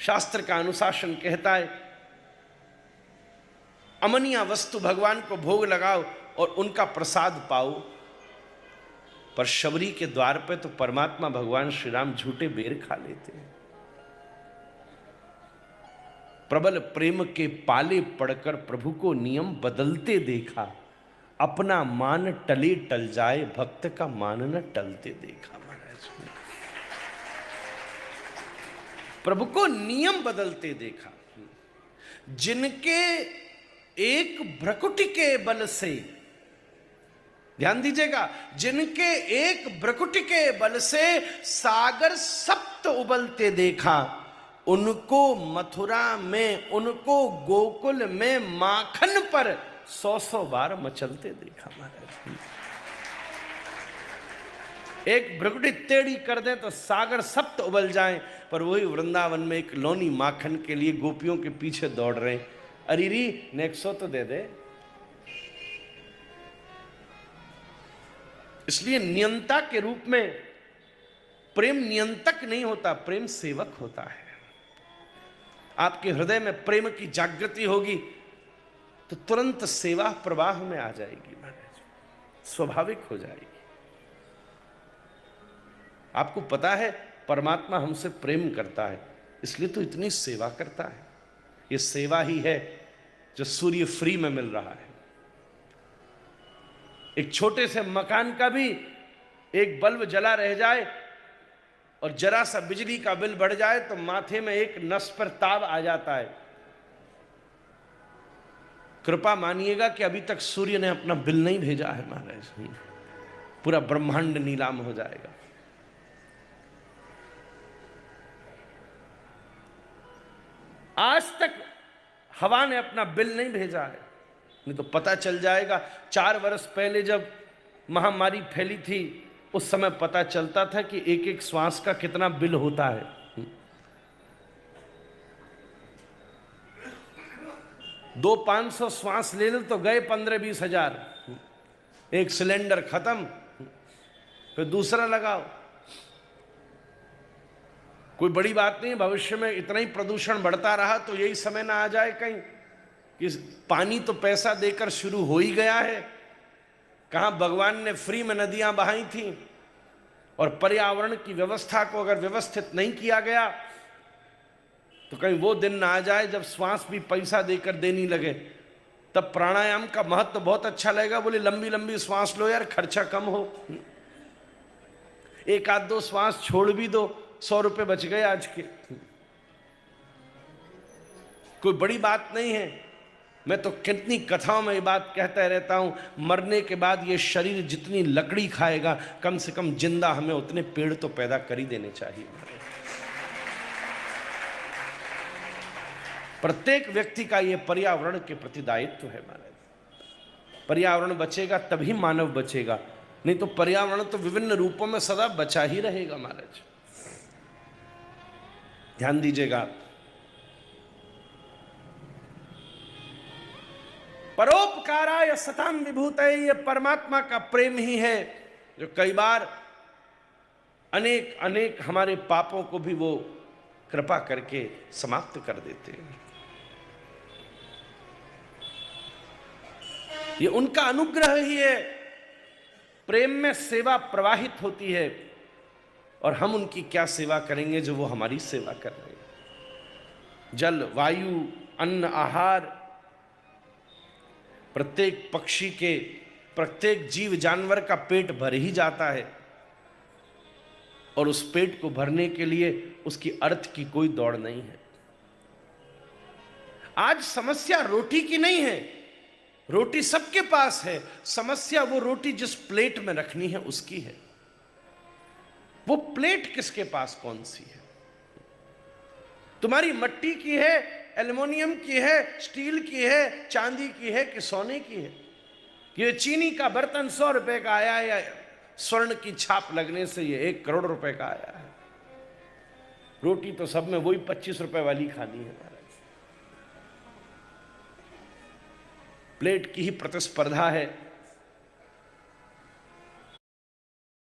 शास्त्र का अनुशासन कहता है अमनिया वस्तु भगवान को भोग लगाओ और उनका प्रसाद पाओ। पर शबरी के द्वार पे तो परमात्मा भगवान श्री राम झूठे बेर खा लेते हैं। प्रबल प्रेम के पाले पड़कर प्रभु को नियम बदलते देखा, अपना मान टले टल जाए भक्त का मान न टलते देखा। महाराज प्रभु को नियम बदलते देखा। जिनके एक भ्रकुटी के बल से, ध्यान दीजिएगा, जिनके एक भ्रकुटी के बल से सागर सप्त उबलते देखा, उनको मथुरा में, उनको गोकुल में माखन पर 100 बार मचलते देखा। महाराज एक भ्रकुटी टेढ़ी कर दे तो सागर सप्त उबल जाएं, पर वही वृंदावन में एक लोनी माखन के लिए गोपियों के पीछे दौड़ रहे हैं। अरीरी नेक्सो तो दे दे। इसलिए नियंता के रूप में प्रेम नियंतक नहीं होता, प्रेम सेवक होता है। आपके हृदय में प्रेम की जागृति होगी तो तुरंत सेवा प्रवाह में आ जाएगी। महाराज स्वाभाविक हो जाएगी। आपको पता है परमात्मा हमसे प्रेम करता है, इसलिए तो इतनी सेवा करता है। ये सेवा ही है जो सूर्य फ्री में मिल रहा है। एक छोटे से मकान का भी एक बल्ब जला रह जाए और जरा सा बिजली का बिल बढ़ जाए तो माथे में एक नस पर ताव आ जाता है। कृपा मानिएगा कि अभी तक सूर्य ने अपना बिल नहीं भेजा है। महाराज पूरा ब्रह्मांड नीलाम हो जाएगा। आज तक हवा ने अपना बिल नहीं भेजा है, नहीं तो पता चल जाएगा। 4 वर्ष पहले जब महामारी फैली थी उस समय पता चलता था कि एक एक श्वास का कितना बिल होता है। 200-500 श्वास ले लो तो गए 15-20 हजार। एक सिलेंडर खत्म, फिर दूसरा लगाओ। कोई बड़ी बात नहीं। भविष्य में इतना ही प्रदूषण बढ़ता रहा तो यही समय ना आ जाए कहीं कि पानी तो पैसा देकर शुरू हो ही गया है। कहाँ भगवान ने फ्री में नदियां बहाई थी, और पर्यावरण की व्यवस्था को अगर व्यवस्थित नहीं किया गया तो कहीं वो दिन ना आ जाए जब श्वास भी पैसा देकर देनी लगे। तब प्राणायाम का महत्व बहुत अच्छा लगेगा। बोले लंबी लंबी श्वास लो यार, खर्चा कम हो। 1-2 श्वास छोड़ भी दो, 100 रुपए बच गए आज के। कोई बड़ी बात नहीं है। मैं तो कितनी कथाओं में ये बात कहता रहता हूं, मरने के बाद ये शरीर जितनी लकड़ी खाएगा, कम से कम जिंदा हमें उतने पेड़ तो पैदा कर ही देने चाहिए। प्रत्येक व्यक्ति का ये पर्यावरण के प्रति दायित्व है। महाराज पर्यावरण बचेगा तभी मानव बचेगा, नहीं तो पर्यावरण तो विभिन्न रूपों में सदा बचा ही रहेगा। महाराज ध्यान दीजिएगा। परोपकाराय सताम विभूतये, ये परमात्मा का प्रेम ही है जो कई बार अनेक अनेक हमारे पापों को भी वो कृपा करके समाप्त कर देते हैं। ये उनका अनुग्रह ही है। प्रेम में सेवा प्रवाहित होती है, और हम उनकी क्या सेवा करेंगे जो वो हमारी सेवा कर रहे हैं। जल, वायु, अन्न, आहार, प्रत्येक पक्षी के, प्रत्येक जीव जानवर का पेट भर ही जाता है, और उस पेट को भरने के लिए उसकी अर्थ की कोई दौड़ नहीं है। आज समस्या रोटी की नहीं है, रोटी सबके पास है। समस्या वो रोटी जिस प्लेट में रखनी है उसकी है। वो प्लेट किसके पास कौन सी है? तुम्हारी मिट्टी की है, एल्युमिनियम की है, स्टील की है, चांदी की है कि सोने की है? ये चीनी का बर्तन 100 रुपए का आया है, या स्वर्ण की छाप लगने से ये 1 करोड़ रुपए का आया है? रोटी तो सब में वही 25 रुपए वाली खानी है। प्लेट की ही प्रतिस्पर्धा है।